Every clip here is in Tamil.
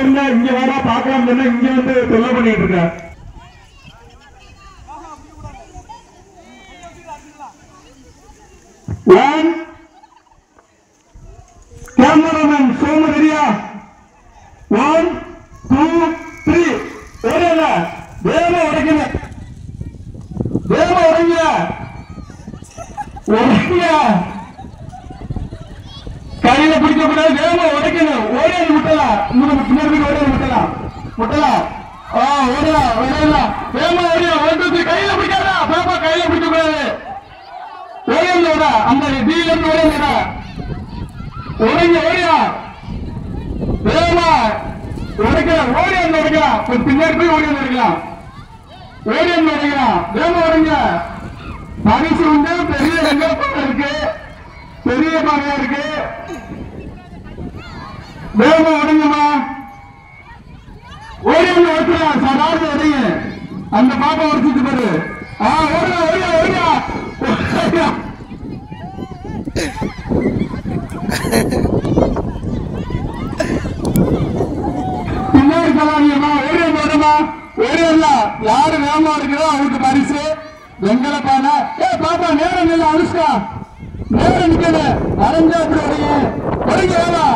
இருந்தா இங்க வாடா பாக்கலாம் சொன்னா இங்க வந்து தொல்லை பண்ணிட்டு இருக்க. ஒன் கேமராமேன் சோமு ரெடியா? 1 2 3 ஓடல. வேகமா உடைக்கல, வேகமா உடைங்க, உடைங்க. கையில பிடிக்க கூடாது, வேகமா உடைக்கணும். ஓடியாது முட்டலாம், பின்னாடி ஓடியாது முட்டலாம், முட்டலாம். ஓடலாம், ஓடலாம், வேகமா ஓடியா. 1 2 3 கையில பிடிக்காதா பாப்பா, கையில பிடிக்க கூடாது. ஓடியா, அந்த டீல இருந்து ஓடியா, உடைங்க, ஓடியா. வேகமா உடைக்கலாம், ஓடியா உடைக்கலாம். பின்னாடி போய் ஓடியா உடைக்கலாம், ஓடியா உடைக்கலாம். வேகமா உடைங்க. பரிசு உண்டு. பெரிய வெங்கப்பாறை இருக்கு, பெரிய பாறையா இருக்கு. வேகமா உடைங்கம்மா, ஓடியா உடைக்கலாம். சாதாரண உடைங்க. அந்த பாப்பா உடைச்சிட்டு பாரு. ஓடியா ஓடியா ஓடியா ஓடியா. பின்னாடி சொல்லாதீங்கம்மா, ஓடியா ஓடுமா, ஓடியா. யாரு வேகமா இருக்கிறோ அவங்களுக்கு பரிசு வெங்கல பானை. பாப்பா நேரம் இல்ல, அனுஷ்கா நேரம் நிக்கல, அரைஞ்சா அப்படி உடைய ஒருங்க வேணா.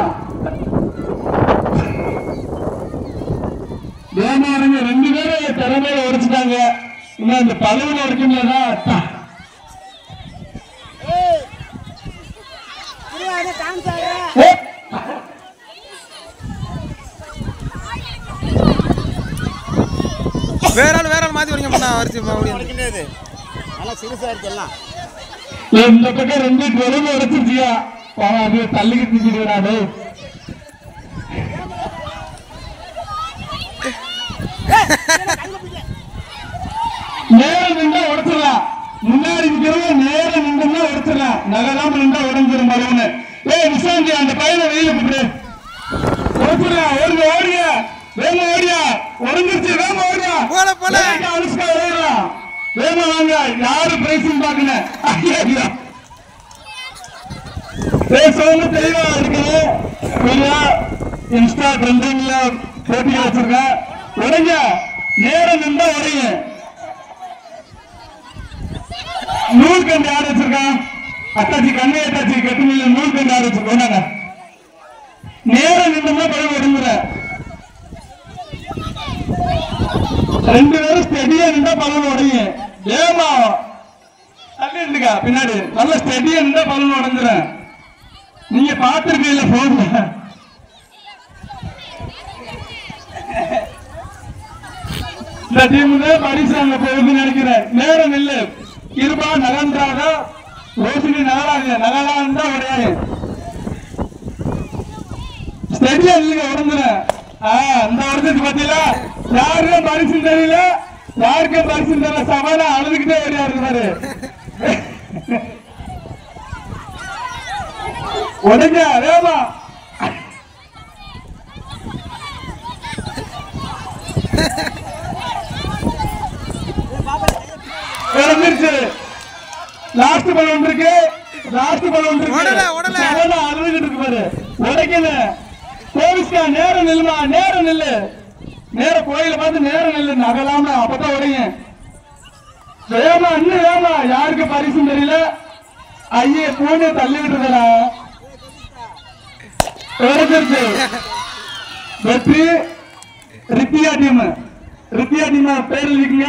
வேணா இருங்க, 2 பேரும் திறமையில உடைச்சிட்டாங்க. இன்னும் இந்த பழுவுல இருக்குங்களா? வேற ஆள் மாத்தி வரீங்க பண்ணா வரிசை கிடையாது. நல்லா சிறுசா இருக்கு எல்லாம். இந்த பக்கம் 2 குழம்பு உடைச்சிருச்சியா, அது தள்ளிக்கிட்டு நிக்கிறாரு. நேரம் நின்றா உடைச்சிடலாம். முன்னாடி நிக்கிறவங்க நேரம் நின்றா உடைச்சிடலாம். நகராம நின்றா உடஞ்சிரும் மருவனு. விசாந்தி அந்த பையனை வெளியில போட்டு உடைச்சிடலாம். ஓடுங்க, ஓடிய வேமா, ஓடியா உடஞ்சிருச்சு. வேமா ஓடியா, அனுஷ்கா ஓடலாம். வேமா வாங்க, யாரு பிரைஸ் பாக்கல. பேசவும் தெளிவா இருக்குது. இன்ஸ்டா ட்ரெண்டிங்ல போட்டிகள் வச்சிருக்க. உடைங்க, நேரம் நின்றா உடைங்க. நூல் கண்டு யார் வச்சிருக்கான்? அத்தாச்சி கண்ணை அத்தாச்சி கட்டுமையில நூல் கண்டு யார் வச்சிருக்கோம்? நேரம் நின்றா பழம் உடங்குற. 2 பேரும் ஸ்டெடியா நின்றா பழம் உடைங்க. ஏமா தள்ளி இருந்துக்கா பின்னாடி, நல்ல ஸ்டெடியா நின்றா பழம் உடஞ்சுற. நீங்க பாத்துருக்கீங்களா போன்ல? இந்த டீமுக்கு பரிசு அங்க போகுதுன்னு நினைக்கிறேன். நேரம் இல்லை, இருபா நகன்றாக ரோஷினி நகராங்க, நகரான் தான் உடையாங்க. ஸ்டெடியா இல்லைங்க, உடஞ்சுற. அந்த வருஷத்துக்கு பாத்தீங்களா, யாருக்கும் பரிசு தெரியல, யாருக்கும் பரிசு தெரியல. சவால அழுதுகிட்டே வரையா இருக்கிறாரு. உடஞ்ச வேமா இறந்துருச்சு. லாஸ்ட் பால் ஒன்று இருக்கு, லாஸ்ட் பால் ஒன்று இருக்கு. அழுதுகிட்டு இருக்கு பாரு. உடைக்கல. போலீஸ்கா நேரம் நில்லுமா, நேரம் நில்லு. நேரம் கோயில பார்த்து நேரம் நில்லு, நகலாம அப்பதான் உடைங்க. வேமா இன்னும் வேமா. யாருக்கு பரிசும் தெரியல. ஐயே பூனை தள்ளிக்கிட்டு இருக்கா. உடைச்சிருச்சு. வெற்றி ரித்தியா டீம். ரித்தியா டீம் பேர் இருக்கீங்க.